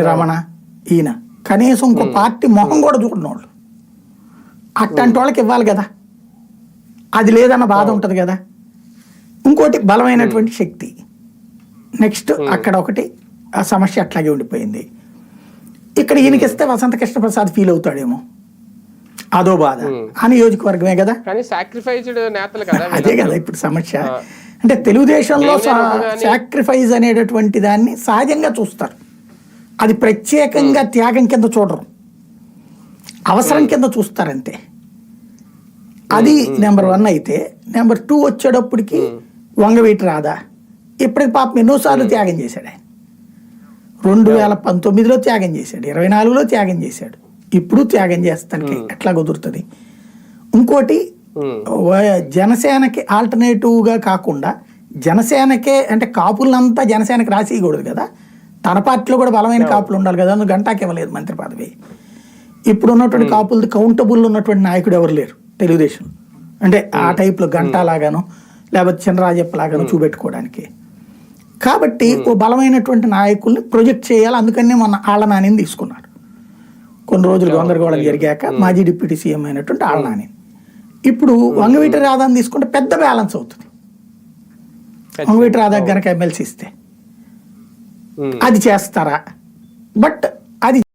రమణ ఈయన కనీసం ఇంకో పార్టీ మొహం కూడా చూడని వాళ్ళు అట్లాంటి వాళ్ళకి ఇవ్వాలి కదా, అది లేదన్న బాధ ఉంటుంది కదా. ఇంకోటి బలమైనటువంటి శక్తి. నెక్స్ట్ అక్కడ ఒకటి ఆ సమస్య అట్లాగే ఉండిపోయింది. ఇక్కడ ఈయనకిస్తే వసంత కృష్ణ ప్రసాద్ ఫీల్ అవుతాడేమో, అదో బాధ. ఆ నియోజకవర్గమే కదా, అదే కదా ఇప్పుడు సమస్య. అంటే తెలుగుదేశంలో సాక్రిఫైస్ అనేటటువంటి దాన్ని సహజంగా చూస్తారు, అది ప్రత్యేకంగా త్యాగం కింద చూడరు, అవసరం కింద చూస్తారంతే. అది నెంబర్ 1 అయితే, నెంబర్ 2 వచ్చేటప్పటికి వంగవీటి రాధా ఇప్పటికి పాపం ఎన్నోసార్లు త్యాగం చేశాడు ఆయన. 2019లో త్యాగం చేశాడు, 24లో త్యాగం చేశాడు, ఇప్పుడు త్యాగం చేస్తానికి ఎట్లా కుదురుతుంది. ఇంకోటి జనసేనకి ఆల్టర్నేటివ్గా కాకుండా జనసేనకే అంటే కాపులంతా జనసేనకి రాసేయకూడదు కదా, తన పార్టీలో కూడా బలమైన కాపులు ఉండాలి కదా. అందుకు గంటాకి ఇవ్వలేదు మంత్రి పదవి. ఇప్పుడు ఉన్నటువంటి కాపులది కౌంటబుల్ ఉన్నటువంటి నాయకుడు ఎవరు లేరు తెలుగుదేశం, అంటే ఆ టైప్లో గంటా లాగాను లేకపోతే చినరాజప్ప లాగాను చూపెట్టుకోవడానికి. కాబట్టి ఓ బలమైనటువంటి నాయకుల్ని ప్రొజెక్ట్ చేయాలి. అందుకనే మొన్న ఆళ్ల నానిని తీసుకున్నాడు. కొన్ని రోజులు గందరగోళం జరిగాక మాజీ డిప్యూటీ సీఎం అయినటువంటి ఆళ్ల నాని. ఇప్పుడు వంగవీటి రాధాని తీసుకుంటే పెద్ద బ్యాలెన్స్ అవుతుంది. వంగవీటి రాధా గనక ఎమ్మెల్సీ ఇస్తే అది చేస్తారా, బట్ అది